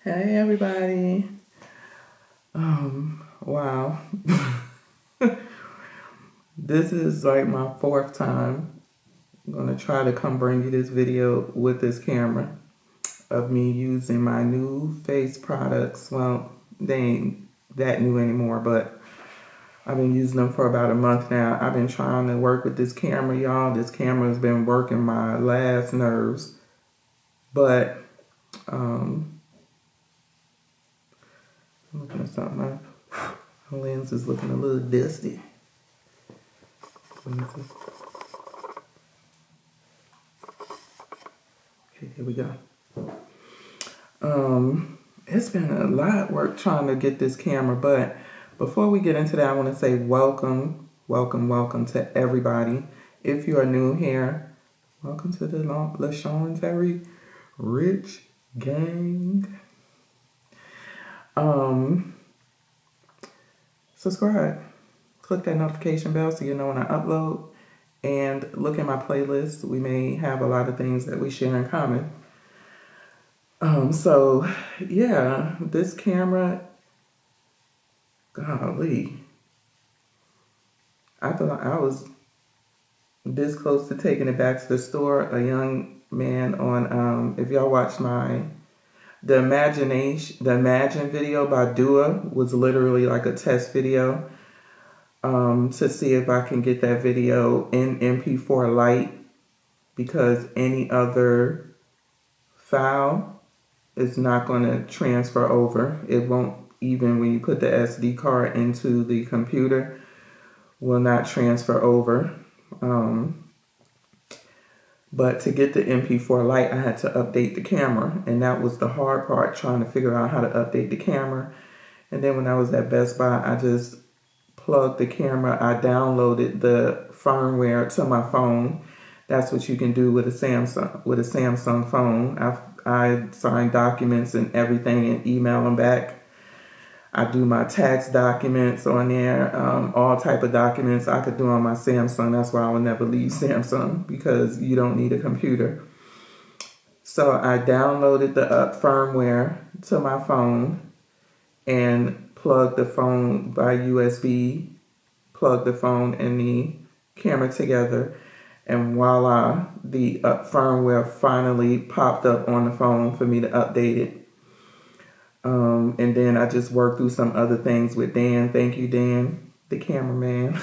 Hey everybody. Wow. This is like my fourth time. I'm gonna try to come bring you this video with this camera of me using my new face products. Well, they ain't that new anymore, but I've been using them for about a month now. I've been trying to work with this camera, y'all. This camera has been working my last nerves. But I'm looking at something. My lens is looking a little dusty. Okay, here we go. It's been a lot of work trying to get this camera, but before we get into that, I want to say welcome to everybody. If you are new here, welcome to the LashawnTerry Rich Gang. Subscribe. Click that notification bell so you know when I upload. And look at my playlist. We may have a lot of things that we share in common. So yeah, this camera, golly, I thought I was this close to taking it back to the store. A young man on, if y'all watch the Imagine video by Dua was literally like a test video, to see if I can get that video in MP4 Lite, because any other file is not going to transfer over. It won't, even when you put the SD card into the computer, will not transfer over. But to get the MP4 Lite, I had to update the camera, and that was the hard part, trying to figure out how to update the camera. And then when I was at Best Buy, I just plugged the camera. I downloaded the firmware to my phone. That's what you can do with a Samsung phone. I sign documents and everything and email them back. I do my tax documents on there, all type of documents I could do on my Samsung. That's why I will never leave Samsung, because you don't need a computer. So I downloaded the firmware to my phone and plugged the phone by USB, plugged the phone and the camera together, and voila, the firmware finally popped up on the phone for me to update it. And then I just worked through some other things with Dan. Thank you, Dan, the cameraman.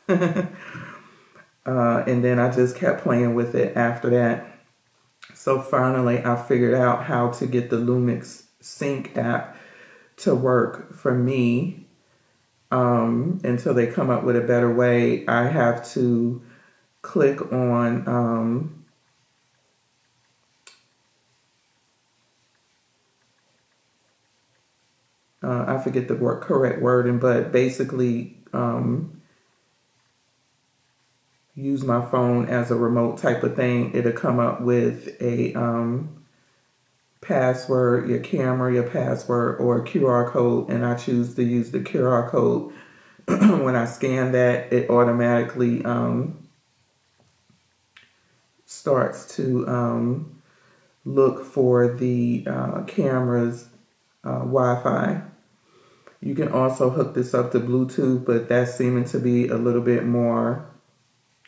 And then I just kept playing with it after that. So finally, I figured out how to get the Lumix Sync app to work for me. Until they come up with a better way, I have to click on I forget the correct wording, but basically use my phone as a remote type of thing. It'll come up with a password, your camera, your password, or a QR code, and I choose to use the QR code. When I scan that, it automatically starts to look for the camera's Wi-Fi. You can also hook this up to Bluetooth, but that's seeming to be a little bit more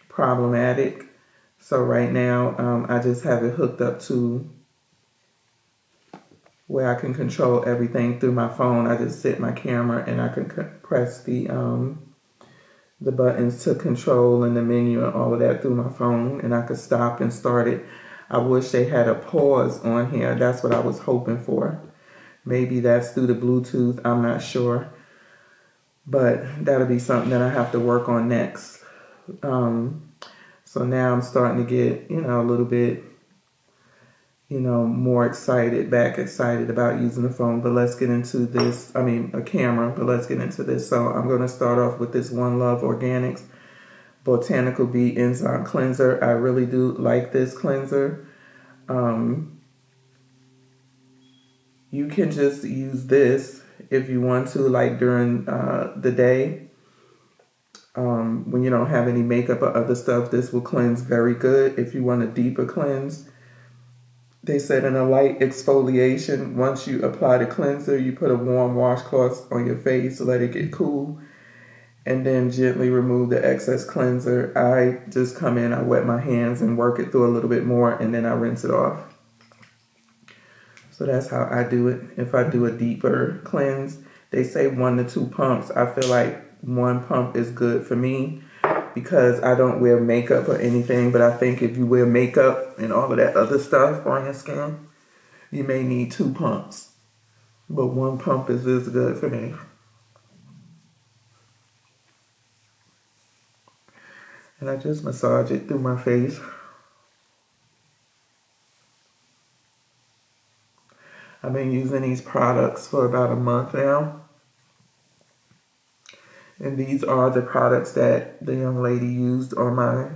problematic. So right now, I just have it hooked up to where I can control everything through my phone. I just set my camera and I can press the buttons to control and the menu and all of that through my phone, and I could stop and start it. I wish they had a pause on here. That's what I was hoping for. Maybe that's through the Bluetooth. I'm not sure. But that'll be something that I have to work on next. So now I'm starting to get, a little bit, more excited about using the phone. But let's get into this. A camera, but let's get into this. So I'm going to start off with this One Love Organics Botanical Bee Enzyme Cleanser. I really do like this cleanser. You can just use this if you want to, like during the day. When you don't have any makeup or other stuff, this will cleanse very good. If you want a deeper cleanse, They said in a light exfoliation, once you apply the cleanser, you put a warm washcloth on your face, let it get cool, and then gently remove the excess cleanser. I just come in, I wet my hands and work it through a little bit more, and then I rinse it off. So that's how I do it. If I do a deeper cleanse, they say 1 to 2 pumps. I feel like 1 pump is good for me because I don't wear makeup or anything. But I think if you wear makeup and all of that other stuff on your skin, you may need 2 pumps. But 1 pump is good for me. And I just massage it through my face. I've been using these products for about a month now. And these are the products that the young lady used on my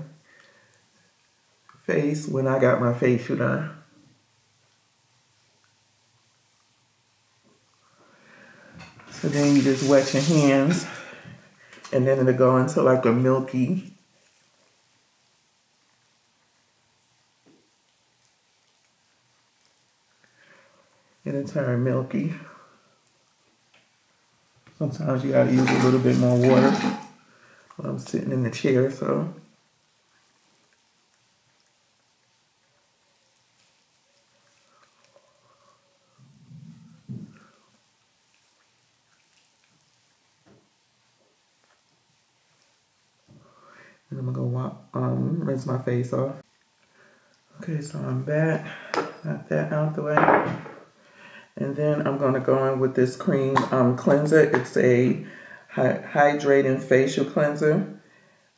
face when I got my facial done. So then you just wet your hands, and then it'll go into like a milky, it'll turn milky. Sometimes you gotta use a little bit more water. I'm sitting in the chair, so. And I'm gonna go rinse my face off. Okay, so I'm back. Got that out the way. And then I'm gonna go in with this cream cleanser. It's a hydrating facial cleanser.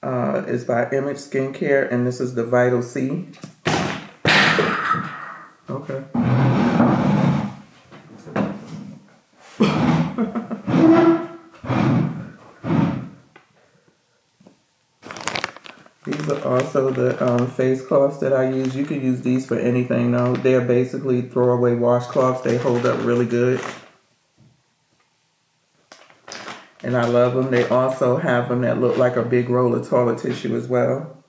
It's by Image Skincare, and this is the Vital C. Okay. These are also the face cloths that I use. You can use these for anything though. They're basically throwaway washcloths. They hold up really good. And I love them. They also have them that look like a big roll of toilet tissue as well.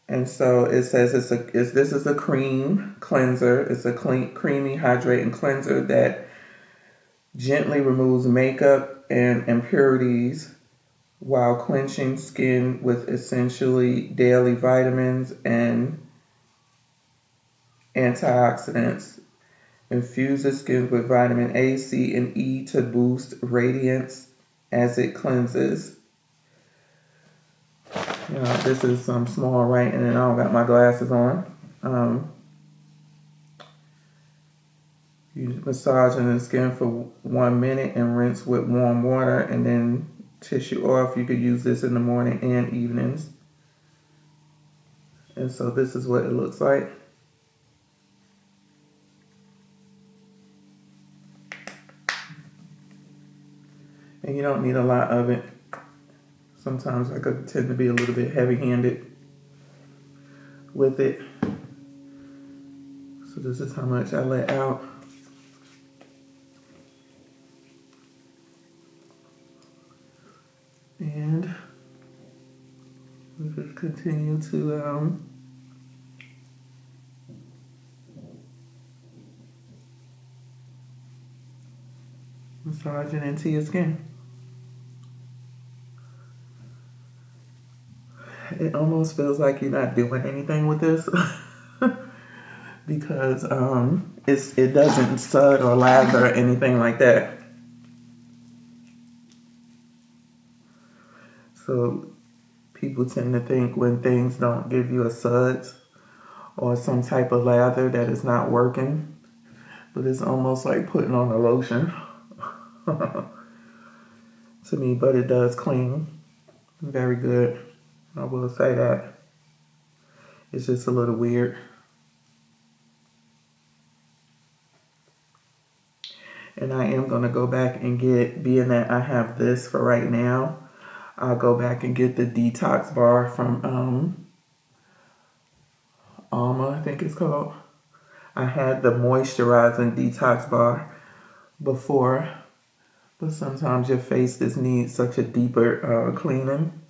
And so it says this is a cream cleanser. It's a creamy hydrating cleanser that gently removes makeup and impurities while quenching skin with essentially daily vitamins and antioxidants. Infuses skin with vitamin A, C, and E to boost radiance as it cleanses. You know, this is some small writing and I don't got my glasses on. You massage in the skin for 1 minute and rinse with warm water and then tissue off. You could use this in the morning and evenings. And so this is what it looks like. And you don't need a lot of it. Sometimes I could tend to be a little bit heavy-handed with it. So this is how much I let out. And we just continue to massage it into your skin. It almost feels like you're not doing anything with this because it doesn't sud or lather or anything like that. So people tend to think when things don't give you a suds or some type of lather that it's not working, but it's almost like putting on a lotion to me, but it does clean very good. I will say that. It's just a little weird. And I am going to go back and get, being that I have this for right now, I'll go back and get the detox bar from Alma, I think it's called. I had the moisturizing detox bar before, but sometimes your face just needs such a deeper cleaning.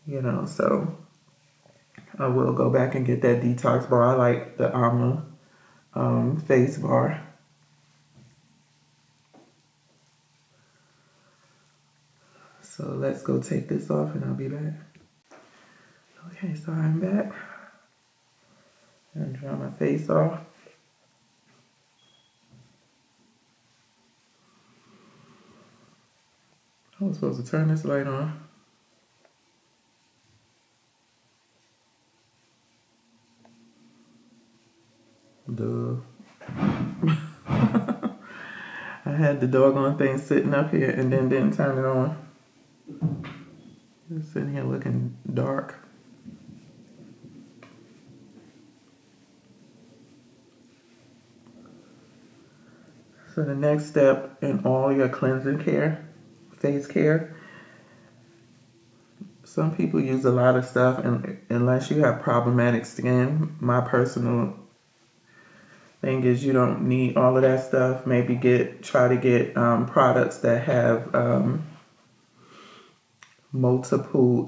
You know, so I will go back and get that detox bar. I like the Alma face bar. So let's go take this off and I'll be back. Okay, so I'm back. And dry my face off. I was supposed to turn this light on. Duh. I had the doggone thing sitting up here and then didn't turn it on. It's sitting here looking dark. So the next step in all your cleansing care, face care, some people use a lot of stuff, and unless you have problematic skin, my personal thing is you don't need all of that stuff. Maybe try to get products that have multiple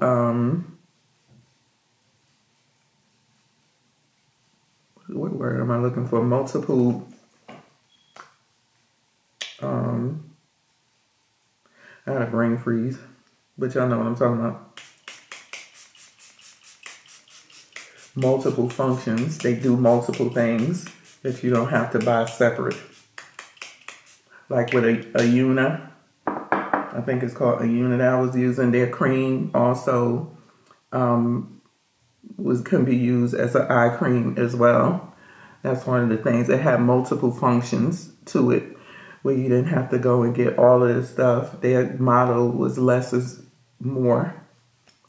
what word am I looking for? Multiple I had a brain freeze, but y'all know what I'm talking about. Multiple functions. They do multiple things that you don't have to buy separate. Like with a Una, I think it's called a Una that I was using. Their cream also can be used as an eye cream as well. That's one of the things. It had multiple functions to it, where you didn't have to go and get all of this stuff. Their motto was less is more,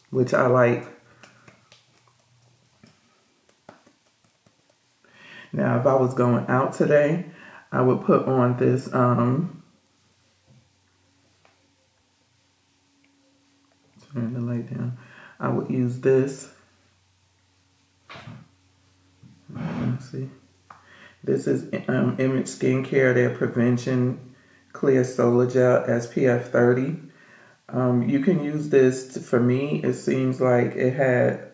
which I like. Now, if I was going out today, I would put on this turn the light down. I would use this. Let's see. This is Image Skincare, their Prevention Clear Solar Gel SPF 30. You can use this, for me, it seems like it had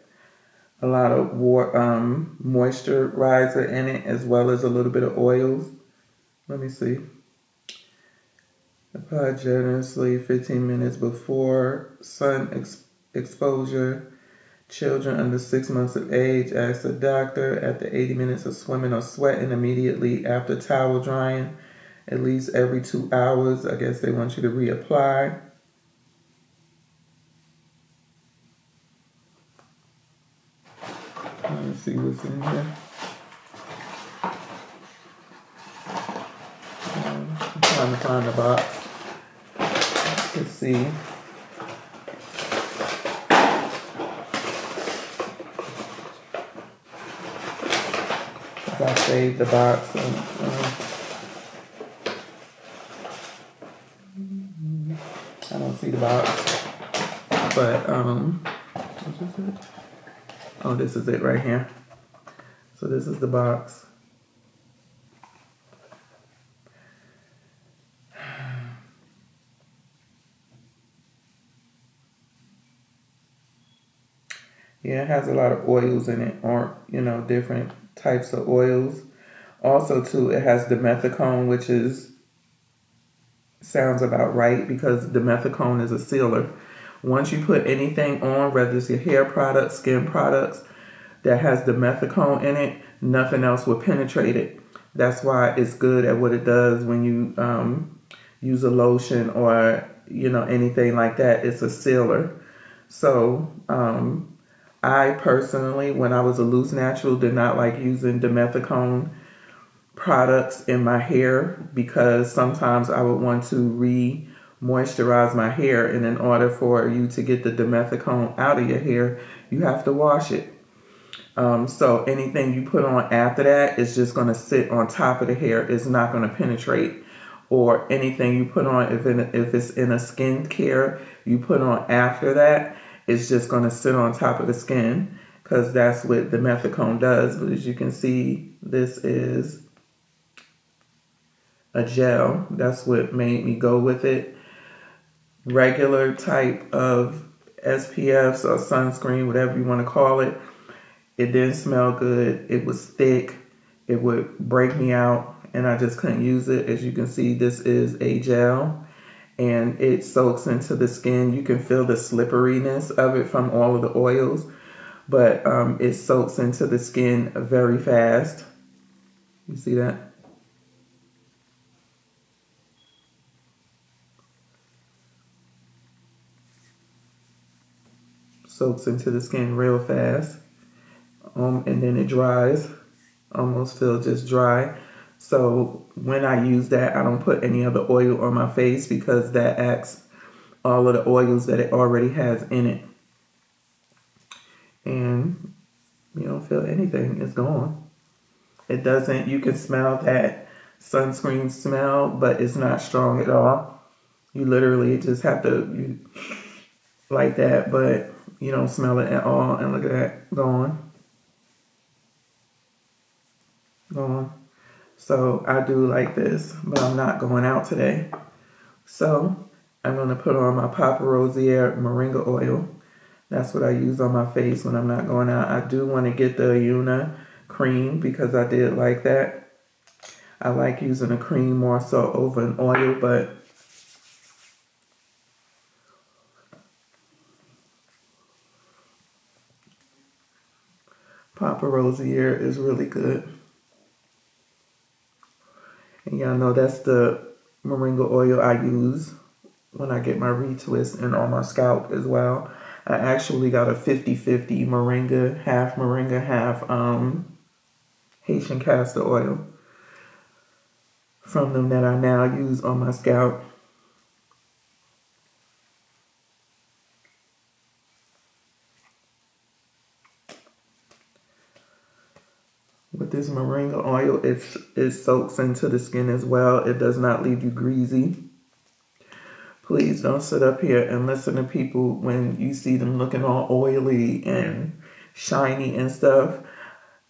a lot of moisturizer in it, as well as a little bit of oils. Let me see. Apply generously 15 minutes before sun exposure. Children under 6 months of age, ask the doctor after 80 minutes of swimming or sweating immediately after towel drying, at least every 2 hours. I guess they want you to reapply. Let me see what's in here. I'm trying to find the box. Let's see. I saved the box. I don't see the box, but what is it? Oh, this is it right here. So this is the box. Yeah, it has a lot of oils in it, or different types of oils. Also, too, it has dimethicone, which sounds about right, because dimethicone is a sealer. Once you put anything on, whether it's your hair products, skin products, that has dimethicone in it, nothing else will penetrate it. That's why it's good at what it does when you use a lotion or anything like that. It's a sealer. So I personally, when I was a loose natural, did not like using dimethicone products in my hair, because sometimes I would want to re-moisturize my hair, and in order for you to get the dimethicone out of your hair, you have to wash it. So anything you put on after that is just going to sit on top of the hair. It's not going to penetrate. Or anything you put on, if it's in a skincare you put on after that, it's just going to sit on top of the skin, because that's what the dimethicone does. But as you can see, this is a gel. That's what made me go with it. Regular type of SPFs or sunscreen, whatever you want to call it, It didn't smell good. It was thick. It would break me out, and I just couldn't use it. As you can see, this is a gel, and it soaks into the skin. You can feel the slipperiness of it from all of the oils, but it soaks into the skin very fast. You see that? Soaks into the skin real fast. And then it dries. Almost feel just dry. So when I use that, I don't put any other oil on my face because that acts all of the oils that it already has in it. And you don't feel anything. It's gone. It doesn't, you can smell that sunscreen smell, but it's not strong at all. You literally just have to, like that, but you don't smell it at all. And look at that, gone. Gone. So I do like this, but I'm not going out today. So I'm going to put on my Papa Rosier Moringa oil. That's what I use on my face when I'm not going out. I do want to get the Yuna cream because I did like that. I like using a cream more so over an oil, but Papa Rosier is really good. And y'all know that's the moringa oil I use when I get my retwist and on my scalp as well. I actually got a 50-50 moringa, half Haitian castor oil from them that I now use on my scalp. With this moringa oil, it soaks into the skin as well. It does not leave you greasy. Please don't sit up here and listen to people when you see them looking all oily and shiny and stuff.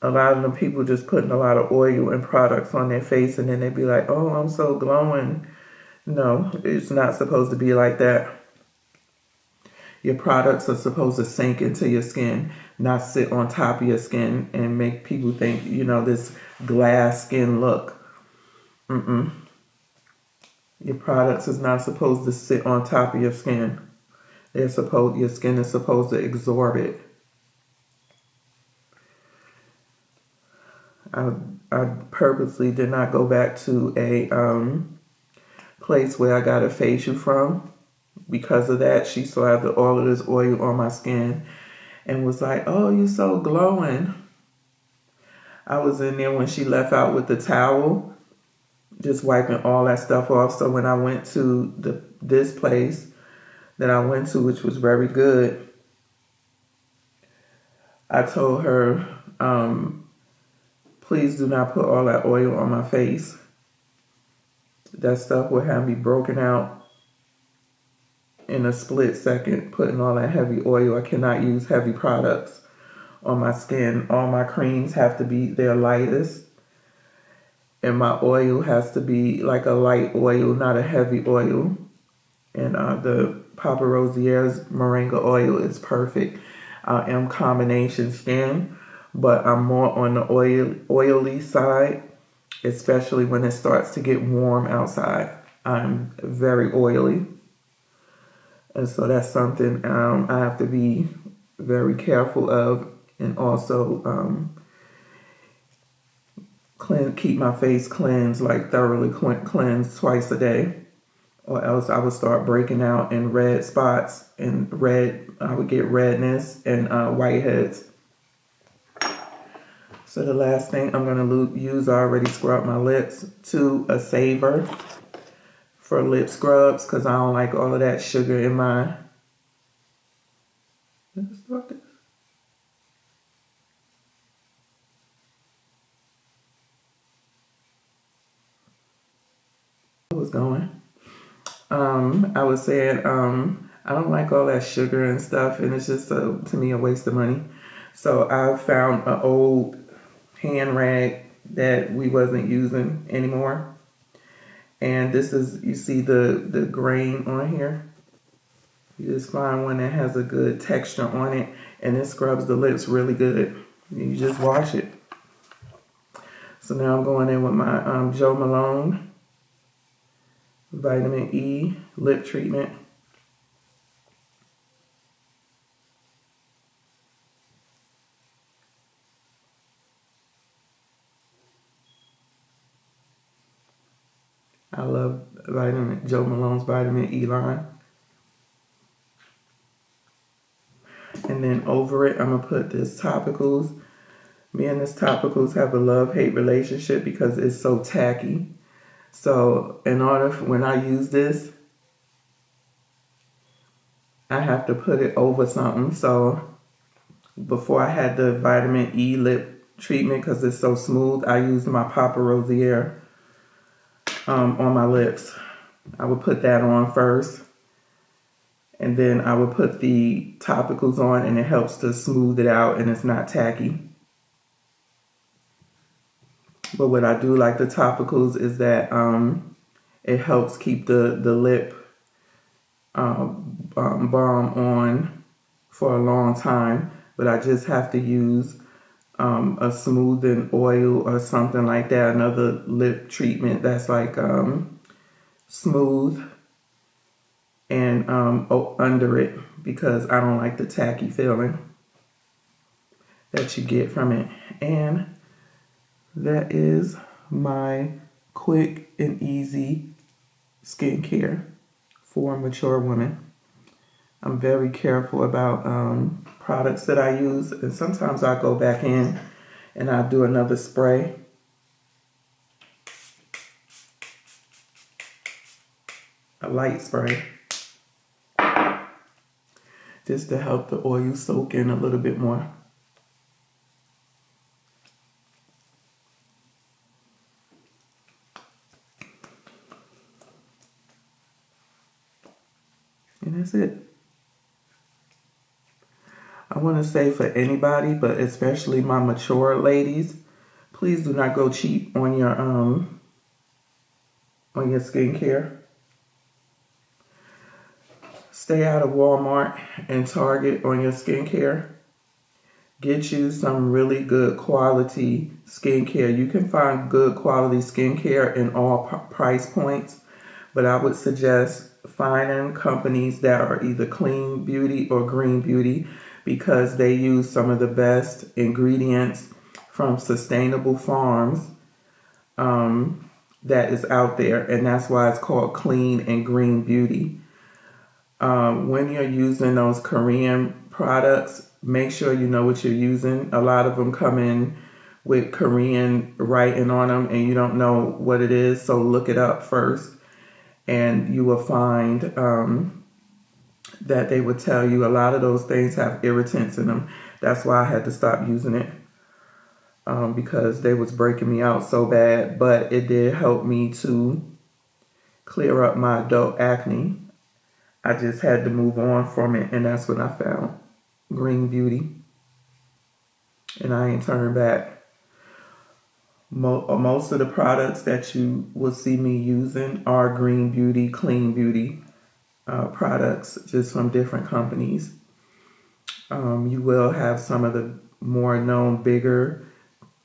A lot of them people just putting a lot of oil and products on their face, and then they be like, oh, I'm so glowing. No, it's not supposed to be like that. Your products are supposed to sink into your skin, not sit on top of your skin and make people think, this glass skin look. Your products is not supposed to sit on top of your skin. Your skin is supposed to absorb it. I purposely did not go back to a place where I got a facial from. Because of that, she saw all of this oil on my skin and was like, oh, you so glowing. I was in there when she left out with the towel, just wiping all that stuff off. So when I went to this place that I went to, which was very good, I told her, please do not put all that oil on my face. That stuff would have me broken out in a split second, putting all that heavy oil. I cannot use heavy products on my skin. All my creams have to be their lightest. And my oil has to be like a light oil, not a heavy oil. And the Papa Rosier's Moringa oil is perfect. I am combination skin, but I'm more on the oily side, especially when it starts to get warm outside. I'm very oily. And so that's something I have to be very careful of, and also keep my face cleansed, like thoroughly cleansed twice a day, or else I would start breaking out in red spots and I would get redness and whiteheads. So the last thing I'm going to use, I already scrubbed my lips, to a saver for lip scrubs, because I don't like all of that sugar in my... Let's start this. I was going. I was saying I don't like all that sugar and stuff, and it's just to me a waste of money. So I found an old hand rag that we wasn't using anymore. And this is, you see the grain on here? You just find one that has a good texture on it, and it scrubs the lips really good. You just wash it. So now I'm going in with my Jo Malone Vitamin E Lip Treatment. I love Jo Malone's Vitamin E line. And then over it, I'm going to put this Topicals. Me and this Topicals have a love-hate relationship because it's so tacky. So when I use this, I have to put it over something. So before I had the Vitamin E lip treatment, because it's so smooth, I used my Papa Rosier on my lips. I would put that on first. And then I would put the Topicals on, and it helps to smooth it out and it's not tacky. But what I do like the Topicals is that it helps keep the lip balm on for a long time. But I just have to use a smoothing oil or something like that, another lip treatment that's like smooth and under it, because I don't like the tacky feeling that you get from it. And that is my quick and easy skincare for mature women. I'm very careful about products that I use, and sometimes I go back in and I do another spray. A light spray, just to help the oil soak in a little bit more. And that's it. I want to say for anybody, but especially my mature ladies, please do not go cheap on your skincare. Stay out of Walmart and Target on your skincare. Get you some really good quality skincare. You can find good quality skincare in all price points, but I would suggest finding companies that are either clean beauty or green beauty, because they use some of the best ingredients from sustainable farms that is out there, and that's why it's called clean and green beauty. When you're using those Korean products, make sure you know what you're using. A lot of them come in with Korean writing on them and you don't know what it is, so look it up first, and you will find that they would tell you a lot of those things have irritants in them. That's why I had to stop using it, because they was breaking me out so bad. But it did help me to clear up my adult acne. I just had to move on from it, and that's when I found green beauty, and I ain't turned back. Most of the products that you will see me using are green beauty, clean beauty products, just from different companies. You will have some of the more known, bigger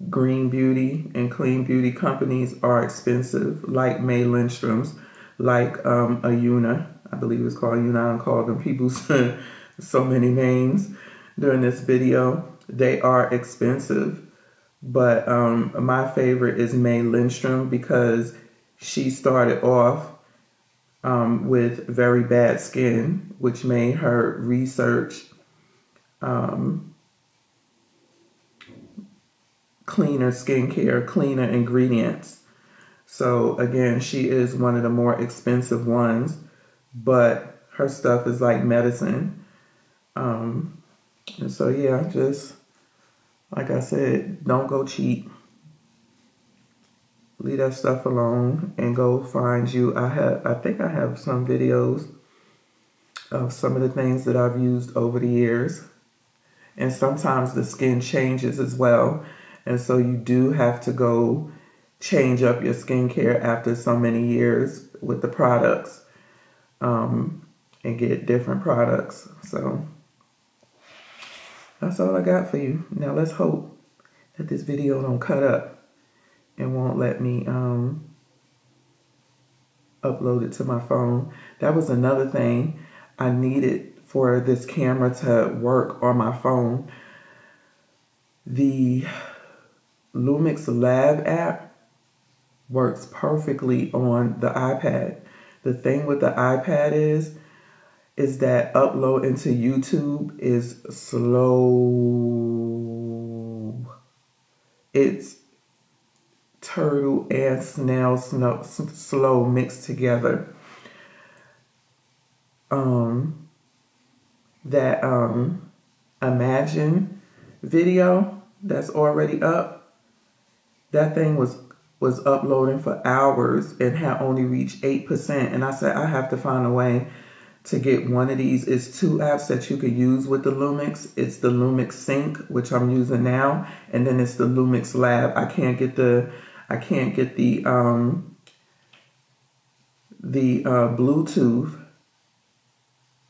green beauty and clean beauty companies are expensive, like May Lindstrom's, like Ayuna. I believe it's called Ayuna. I called them people so many names during this video. They are expensive, but my favorite is May Lindstrom, because she started off with very bad skin, which made her research cleaner skincare, cleaner ingredients. So again, she is one of the more expensive ones, but her stuff is like medicine. And so yeah, just like I said, don't go cheap. Leave that stuff alone and go find you. I think I have some videos of some of the things that I've used over the years. And sometimes the skin changes as well. And so you do have to go change up your skincare after so many years with the products, and get different products. So that's all I got for you. Now let's hope that this video don't cut up and won't let me upload it to my phone. That was another thing I needed for this camera to work on my phone. The Lumix Lab app works perfectly on the iPad. The thing with the iPad is that upload into YouTube is slow. It's turtle and snail slow mixed together. That Imagine video that's already up, that thing was uploading for hours and had only reached 8%. And I said, I have to find a way to get one of these. It's two apps that you could use with the Lumix. It's the Lumix Sync, which I'm using now, and then it's the Lumix Lab. I can't get the Bluetooth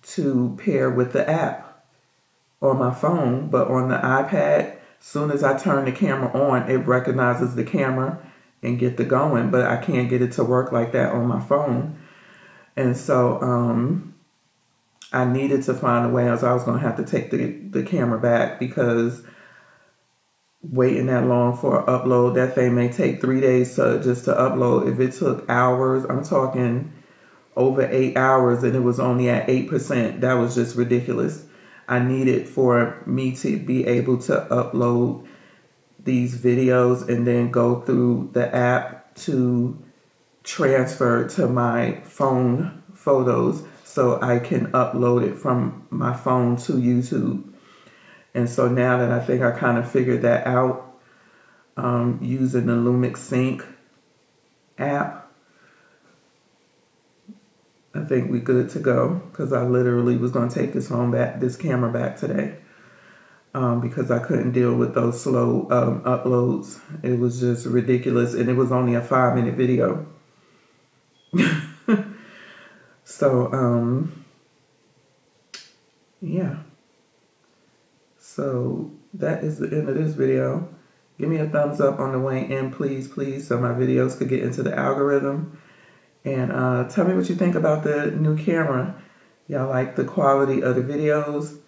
to pair with the app on my phone, but on the iPad, soon as I turn the camera on, it recognizes the camera and get the going, but I can't get it to work like that on my phone. And so I needed to find a way, else I was going to have to take the camera back, because waiting that long for an upload, that thing may take 3 days just to upload. If it took hours, I'm talking over 8 hours, and it was only at 8%, that was just ridiculous. I needed for me to be able to upload these videos and then go through the app to transfer to my phone photos so I can upload it from my phone to YouTube. And so now that I think I kind of figured that out, using the Lumix Sync app, I think we're good to go, because I literally was going to take this camera back today, because I couldn't deal with those slow uploads. It was just ridiculous, and it was only a 5-minute video. So, yeah. So that is the end of this video. Give me a thumbs up on the way in, please, so my videos could get into the algorithm. And tell me what you think about the new camera. Y'all like the quality of the videos?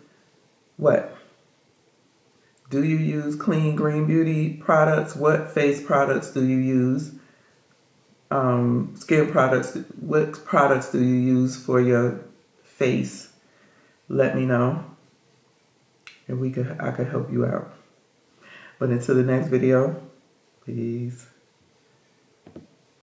What? Do you use clean green beauty products? What face products do you use? Skin products. What products do you use for your face? Let me know, and I could help you out. But until the next video, peace.